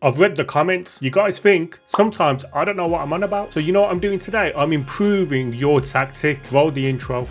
I've read the comments. You guys think sometimes I don't know what I'm on about. So you know what I'm doing today? I'm improving your tactic. Roll the intro.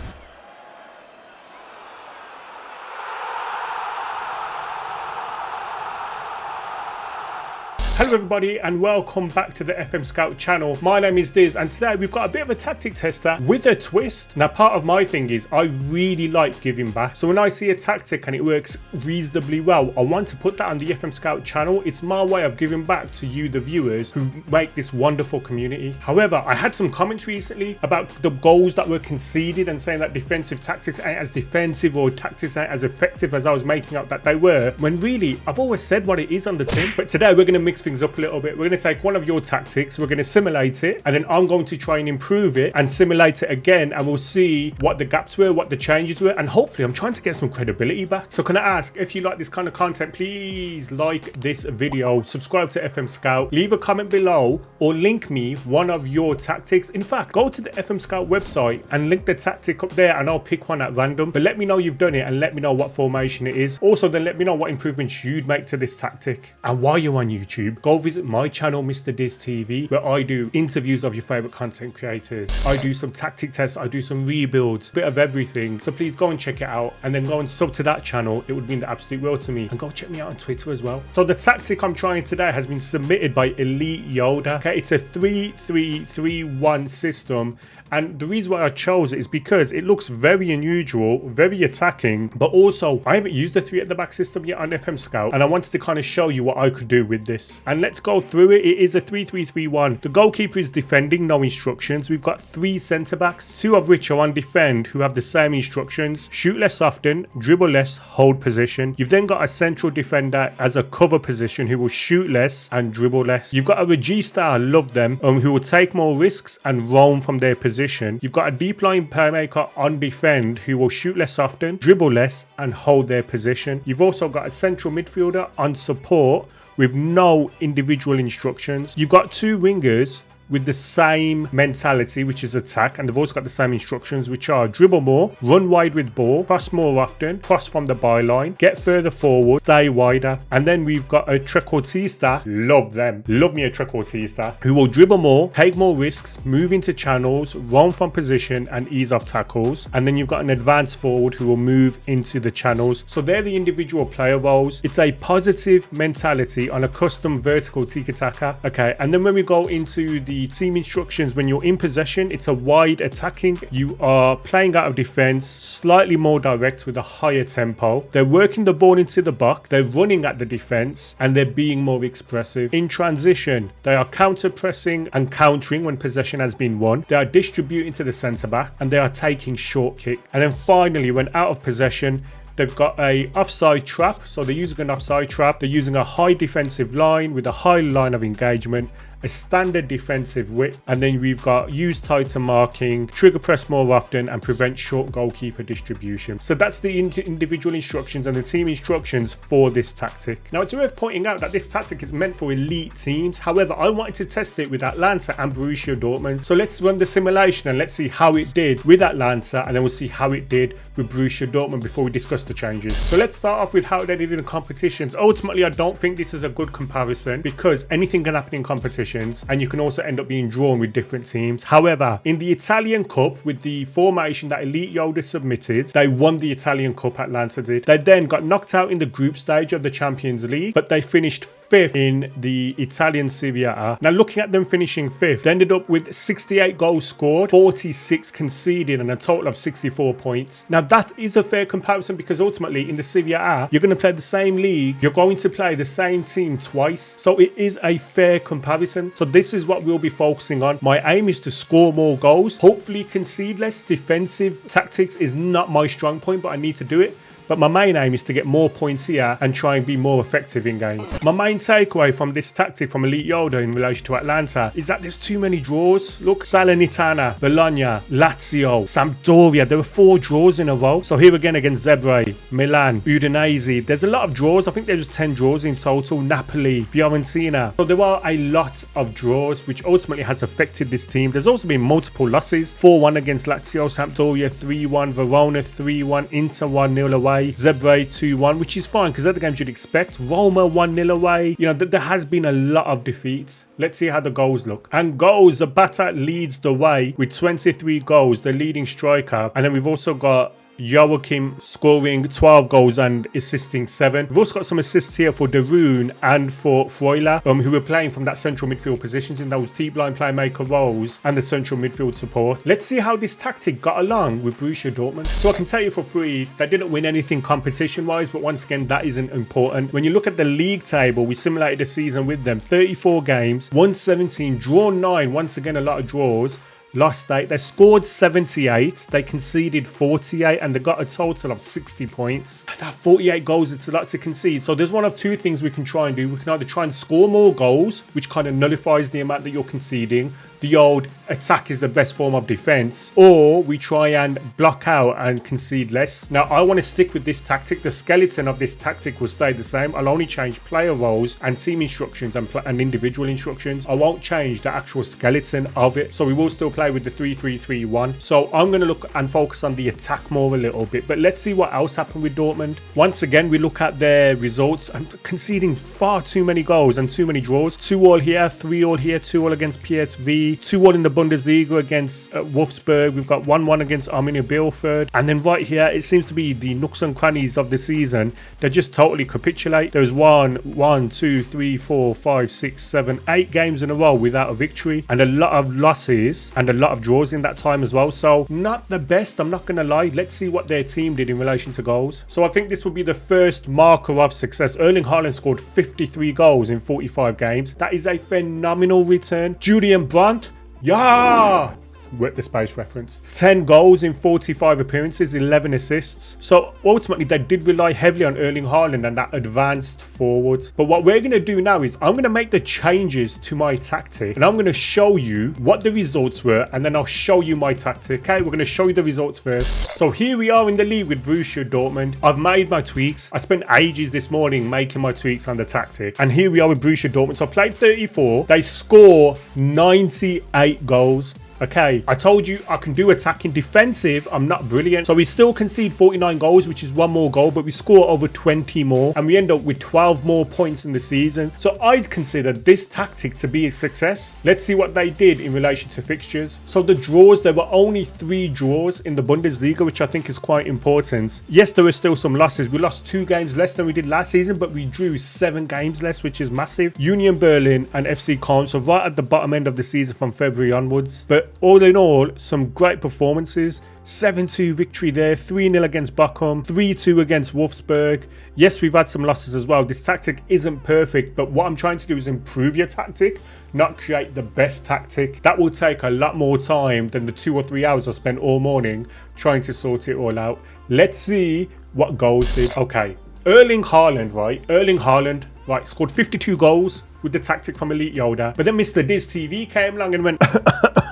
Hello everybody and welcome back to the FM Scout channel. My name is Diz and today we've got a bit of a tactic tester with a twist. Now part of my thing is I really like giving back. So when I see a tactic and it works reasonably well, I want to put that on the FM Scout channel. It's my way of giving back to you, the viewers, who make this wonderful community. However, I had some comments recently about the goals that were conceded and saying that defensive tactics ain't as defensive or tactics ain't as effective as I was making out that they were, when really I've always said what it is on the tin. But today we're going to mix things up a little bit. We're going to take one of your tactics, we're going to simulate it, and then I'm going to try and improve it and simulate it again, and we'll see what the gaps were, what the changes were, and hopefully I'm trying to get some credibility back. So can I ask, if you like this kind of content, please like this video, subscribe to FM Scout, leave a comment below, or link me one of your tactics. In fact, go to the FM Scout website and link the tactic up there and I'll pick one at random. But let me know you've done it and let me know what formation it is. Also then let me know what improvements you'd make to this tactic. And while you're on YouTube, go visit my channel, Mr. Diz TV, where I do interviews of your favorite content creators. I do some tactic tests, I do some rebuilds, bit of everything. So please go and check it out and then go and sub to that channel. It would mean the absolute world to me. And go check me out on Twitter as well. So the tactic I'm trying today has been submitted by Elite Yoda. Okay, it's a 3-3-3-1 system. And the reason why I chose it is because it looks very unusual, very attacking, but also I haven't used the 3 at the back system yet on FM Scout, and I wanted to kind of show you what I could do with this. And let's go through it. It is a 3-3-3-1. The goalkeeper is defending, no instructions. We've got 3 centre backs, 2 of which are on defend, who have the same instructions: shoot less often, dribble less, hold position. You've then got a central defender as a cover position who will shoot less and dribble less. You've got a regista, I love them, who will take more risks and roam from their position. You've got a deep line playmaker on defend who will shoot less often, dribble less, and hold their position. You've also got a central midfielder on support with no individual instructions. You've got 2 wingers with the same mentality, which is attack, and they've also got the same instructions, which are dribble more, run wide with ball, cross more often, cross from the byline, get further forward, stay wider. And then we've got a trequartista, love them, love me a trequartista, who will dribble more, take more risks, move into channels, roam from position and ease off tackles. And then you've got an advanced forward who will move into the channels. So they're the individual player roles. It's a positive mentality on a custom vertical tiki-taka. Okay, and then when we go into the team instructions, when you're in possession, it's a wide attacking. You are playing out of defense, slightly more direct with a higher tempo. They're working the ball into the box, they're running at the defense, and they're being more expressive. In transition, they are counter pressing and countering when possession has been won. They are distributing to the centre back and they are taking short kick. And then finally, when out of possession, they've got a offside trap. So they're using an offside trap. They're using a high defensive line with a high line of engagement, a standard defensive width, and then we've got use tighter marking, trigger press more often, and prevent short goalkeeper distribution. So that's the individual instructions and the team instructions for this tactic. Now it's worth pointing out that this tactic is meant for elite teams. However, I wanted to test it with Atlanta and Borussia Dortmund. So let's run the simulation and let's see how it did with Atlanta, and then we'll see how it did with Borussia Dortmund before we discuss the changes. So let's start off with how they did in the competitions. Ultimately, I don't think this is a good comparison because anything can happen in competition, and you can also end up being drawn with different teams. However, in the Italian Cup, with the formation that Elite Yoda submitted, they won the Italian Cup, Atlanta did. They then got knocked out in the group stage of the Champions League, but they finished 5th in the Italian Serie A. Now looking at them finishing 5th, they ended up with 68 goals scored, 46 conceded, and a total of 64 points. Now that is a fair comparison because ultimately in the Serie A, you're going to play the same league, you're going to play the same team twice. So it is a fair comparison. So this is what we'll be focusing on. My aim is to score more goals, hopefully concede less. Defensive tactics is not my strong point, but I need to do it. But my main aim is to get more points here and try and be more effective in games. My main takeaway from this tactic from Elite Yoda in relation to Atlanta is that there's too many draws. Look, Salernitana, Bologna, Lazio, Sampdoria. There were 4 draws in a row. So here again against Zebre, Milan, Udinese. There's a lot of draws. I think there's 10 draws in total. Napoli, Fiorentina. So there are a lot of draws, which ultimately has affected this team. There's also been multiple losses. 4-1 against Lazio, Sampdoria 3-1, Verona 3-1, Inter 1-0 away. away, Zebre 2-1, which is fine because they're the games you'd expect. Roma 1-0 away. You know, there has been a lot of defeats. Let's see how the goals look. And goals, Zapata leads the way with 23 goals, the leading striker. And then we've also got Joachim scoring 12 goals and assisting 7. We've also got some assists here for Darun and for Freuler, who were playing from that central midfield positions in those deep line playmaker roles and the central midfield support. Let's see how this tactic got along with Borussia Dortmund. So I can tell you for free, they didn't win anything competition-wise, but once again, that isn't important. When you look at the league table, we simulated the season with them. 34 games, won 17, drawn 9. Once again, a lot of draws. Lost 8. They scored 78. They conceded 48 and they got a total of 60 points. That 48 goals, it's a lot to concede. So there's one of two things we can try and do. We can either try and score more goals, which kind of nullifies the amount that you're conceding. The old attack is the best form of defense, or we try and block out and concede less. Now, I want to stick with this tactic. The skeleton of this tactic will stay the same. I'll only change player roles and team instructions and individual instructions. I won't change the actual skeleton of it. So we will still play with the 3-3-3-1. So I'm going to look and focus on the attack more a little bit. But let's see what else happened with Dortmund. Once again, we look at their results and conceding far too many goals and too many draws. 2-2 here, 3-3 here, 2-2 against PSV. 2-1 in the Bundesliga against Wolfsburg. We've got 1-1 against Arminia Bielefeld. And then right here, it seems to be the nooks and crannies of the season. They just totally capitulate. There's 1, 2, 3, 4, 5, 6, 7, 8 games in a row without a victory. And a lot of losses and a lot of draws in that time as well. So not the best, I'm not going to lie. Let's see what their team did in relation to goals. So I think this will be the first marker of success. Erling Haaland scored 53 goals in 45 games. That is a phenomenal return. Julian Brandt, yeah! Work the space reference. 10 goals in 45 appearances, 11 assists. So ultimately they did rely heavily on Erling Haaland and that advanced forward. But what we're going to do now is I'm going to make the changes to my tactic and I'm going to show you what the results were and then I'll show you my tactic. Okay, we're going to show you the results first. So here we are in the league with Borussia Dortmund. I've made my tweaks. I spent ages this morning making my tweaks on the tactic. And here we are with Borussia Dortmund. So I played 34. They score 98 goals. Okay, I told you I can do attacking. Defensive, I'm not brilliant. So we still concede 49 goals, which is 1 more goal, but we score over 20 more. And we end up with 12 more points in the season. So I'd consider this tactic to be a success. Let's see what they did in relation to fixtures. So the draws, there were only 3 draws in the Bundesliga, which I think is quite important. Yes, there were still some losses. We lost 2 games less than we did last season, but we drew 7 games less, which is massive. Union Berlin and FC Köln, so right at the bottom end of the season from February onwards. But all in all, some great performances. 7-2 victory there, 3-0 against Bochum, 3-2 against Wolfsburg. Yes, we've had some losses as well. This tactic isn't perfect, but what I'm trying to do is improve your tactic, not create the best tactic. That will take a lot more time than the 2 or 3 hours I spent all morning trying to sort it all out. Let's see what goals did. Okay, Erling Haaland, right, scored 52 goals with the tactic from Elite Yoda. But then Mr. Diz TV came along and went,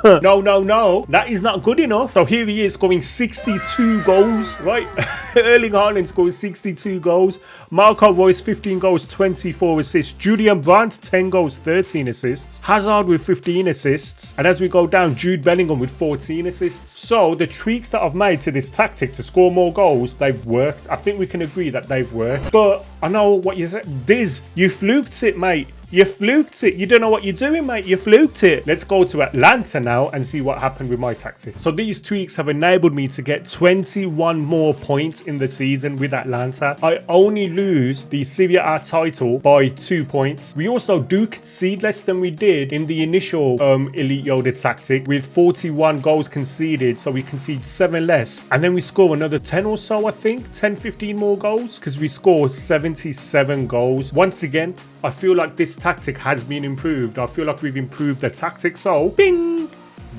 no, that is not good enough. So here he is scoring 62 goals, right? Erling Haaland scores 62 goals. Marco Reus, 15 goals, 24 assists. Julian Brandt, 10 goals, 13 assists. Hazard with 15 assists. And as we go down, Jude Bellingham with 14 assists. So the tweaks that I've made to this tactic to score more goals, they've worked. I think we can agree that they've worked. But I know what you said. Diz, you fluked it, mate. You fluked it. You don't know what you're doing, mate. You fluked it. Let's go to Atlanta now and see what happened with my tactic. So these tweaks have enabled me to get 21 more points in the season with Atlanta. I only lose the Serie A title by 2 points. We also do concede less than we did in the initial Elite Yoda tactic with 41 goals conceded. So we concede 7 less. And then we score another 10 or so, I think. 10, 15 more goals because we score 77 goals. Once again, I feel like this tactic has been improved. I feel like we've improved the tactic. So, bing!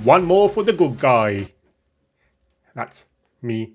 1 more for the good guy. That's me.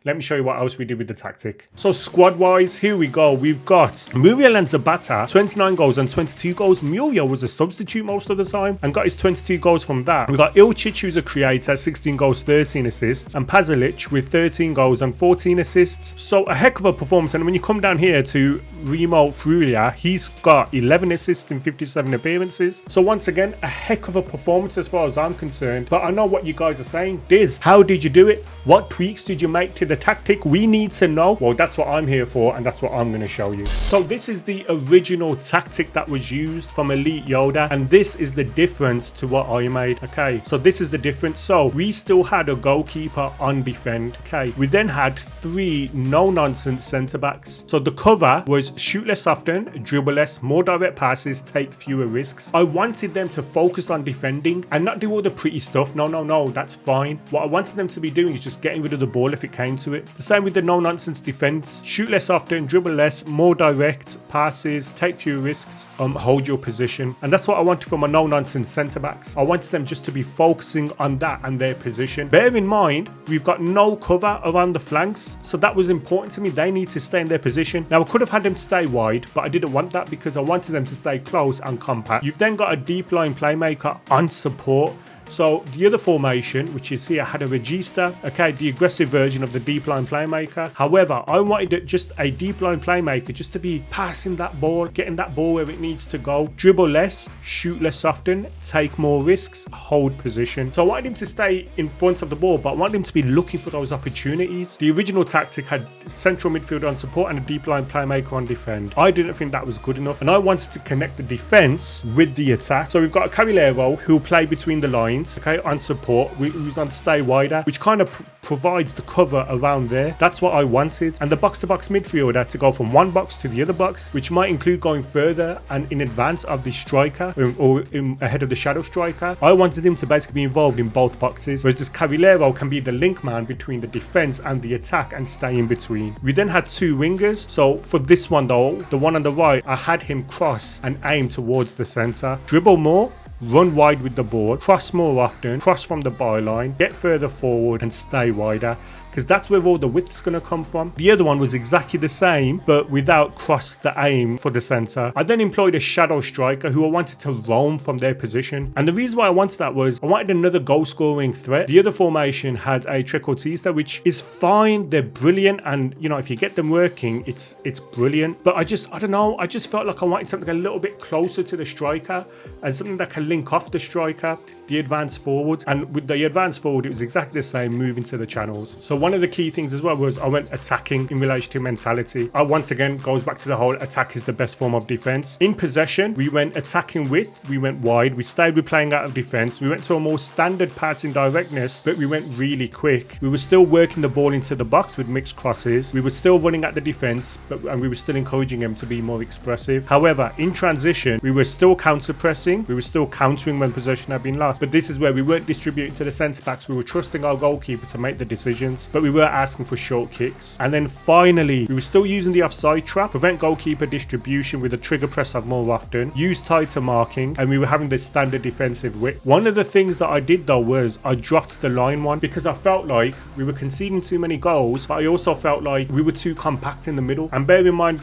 Let me show you what else we did with the tactic. So squad-wise, here we go. We've got Muriel and Zapata, 29 goals and 22 goals. Muriel was a substitute most of the time and got his 22 goals from that. We've got Ilcic, who's a creator, 16 goals, 13 assists. And Pazalic with 13 goals and 14 assists. So a heck of a performance. And when you come down here to Remo Freuler, he's got 11 assists in 57 appearances. So once again, a heck of a performance as far as I'm concerned. But I know what you guys are saying. Diz, how did you do it? What tweaks did you you make to the tactic? We need to know. Well, that's what I'm here for, and that's what I'm going to show you. So this is the original tactic that was used from Elite Yoda, and this is the difference to what I made. Okay, so this is the difference. So we still had a goalkeeper on defend. Okay, we then had 3 no-nonsense centre-backs. So the cover was shoot less often, dribble less, more direct passes, take fewer risks. I wanted them to focus on defending and not do all the pretty stuff. No, that's fine. What I wanted them to be doing is just getting rid of the ball if it came to it. The same with the no-nonsense defence. Shoot less often, dribble less, more direct passes, take fewer risks, hold your position. And that's what I wanted from my no-nonsense centre-backs. I wanted them just to be focusing on that and their position. Bear in mind, we've got no cover around the flanks, so that was important to me. They need to stay in their position. Now, I could have had them stay wide, but I didn't want that because I wanted them to stay close and compact. You've then got a deep line playmaker on support. So the other formation, which is here, had a regista, okay, the aggressive version of the deep line playmaker. However, I wanted just a deep line playmaker just to be passing that ball, getting that ball where it needs to go, dribble less, shoot less often, take more risks, hold position. So I wanted him to stay in front of the ball, but I wanted him to be looking for those opportunities. The original tactic had central midfielder on support and a deep line playmaker on defend. I didn't think that was good enough, and I wanted to connect the defense with the attack. So we've got a Carrilero who'll play between the lines, okay, on support, who's on stay wider, which kind of provides the cover around there. That's what I wanted. And the box-to-box midfielder to go from one box to the other box, which might include going further and in advance of the striker or ahead of the shadow striker. I wanted him to basically be involved in both boxes, whereas this Carrilero can be the link man between the defense and the attack and stay in between. We then had 2 wingers. So for this one though, the one on the right, I had him cross and aim towards the center, dribble more, run wide with the ball, cross more often, cross from the byline, get further forward and stay wider, because that's where all the width's going to come from. The other one was exactly the same, but without cross the aim for the centre. I then employed a shadow striker who I wanted to roam from their position. And the reason why I wanted that was I wanted another goal scoring threat. The other formation had a trequartista, which is fine. They're brilliant. And, you know, if you get them working, it's brilliant. But I don't know. I just felt like I wanted something a little bit closer to the striker and something that can link off the striker, the advanced forward. And with the advanced forward, it was exactly the same, moving to the channels. So one of the key things as well was I went attacking in relation to mentality. I once again goes back to the whole attack is the best form of defense. In possession, we went attacking width, we went wide, we stayed with playing out of defense, we went to a more standard passing directness, but we went really quick. We were still working the ball into the box with mixed crosses. We were still running at the defense, and we were still encouraging them to be more expressive. However, in transition, we were still counter pressing, we were still countering when possession had been lost, but this is where we weren't distributing to the centre backs. We were trusting our goalkeeper to make the decisions, but we were asking for short kicks. And then finally, we were still using the offside trap, prevent goalkeeper distribution with a trigger press of more often, use tighter marking, and we were having the standard defensive width. One of the things that I did though was I dropped the line one because I felt like we were conceding too many goals, but I also felt like we were too compact in the middle. And bear in mind,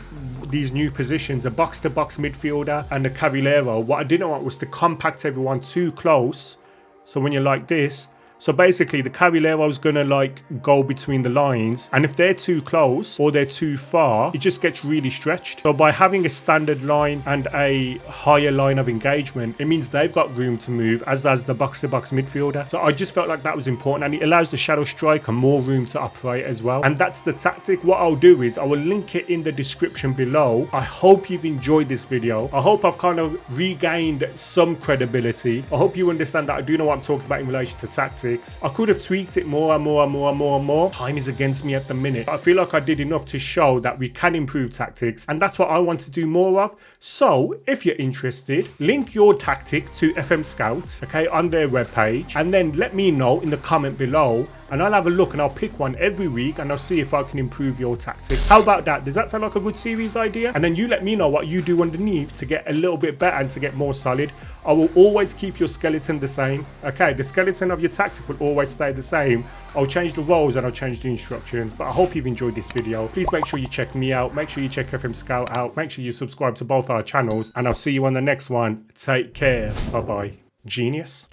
these new positions, a box-to-box midfielder and a Carrilero, what I didn't want was to compact everyone too close. So when you're like this, so basically the Carrilero is going to like go between the lines, and if they're too close or they're too far, it just gets really stretched. So by having a standard line and a higher line of engagement, it means they've got room to move, as does the box-to-box midfielder. So I just felt like that was important, and it allows the shadow striker more room to operate as well. And that's the tactic. What I'll do is I will link it in the description below. I hope you've enjoyed this video. I hope I've kind of regained some credibility. I hope you understand that I do know what I'm talking about in relation to tactics. I could have tweaked it more and more. Time is against me at the minute. I feel like I did enough to show that we can improve tactics, and that's what I want to do more of. So if you're interested, link your tactic to FM Scout, okay, on their webpage, and then let me know in the comment below, and I'll have a look and I'll pick one every week and I'll see if I can improve your tactic. How about that? Does that sound like a good series idea? And then you let me know what you do underneath to get a little bit better and to get more solid. I will always keep your skeleton the same. Okay, the skeleton of your tactic will always stay the same. I'll change the roles and I'll change the instructions, but I hope you've enjoyed this video. Please make sure you check me out. Make sure you check FM Scout out. Make sure you subscribe to both our channels, and I'll see you on the next one. Take care. Bye-bye. Genius.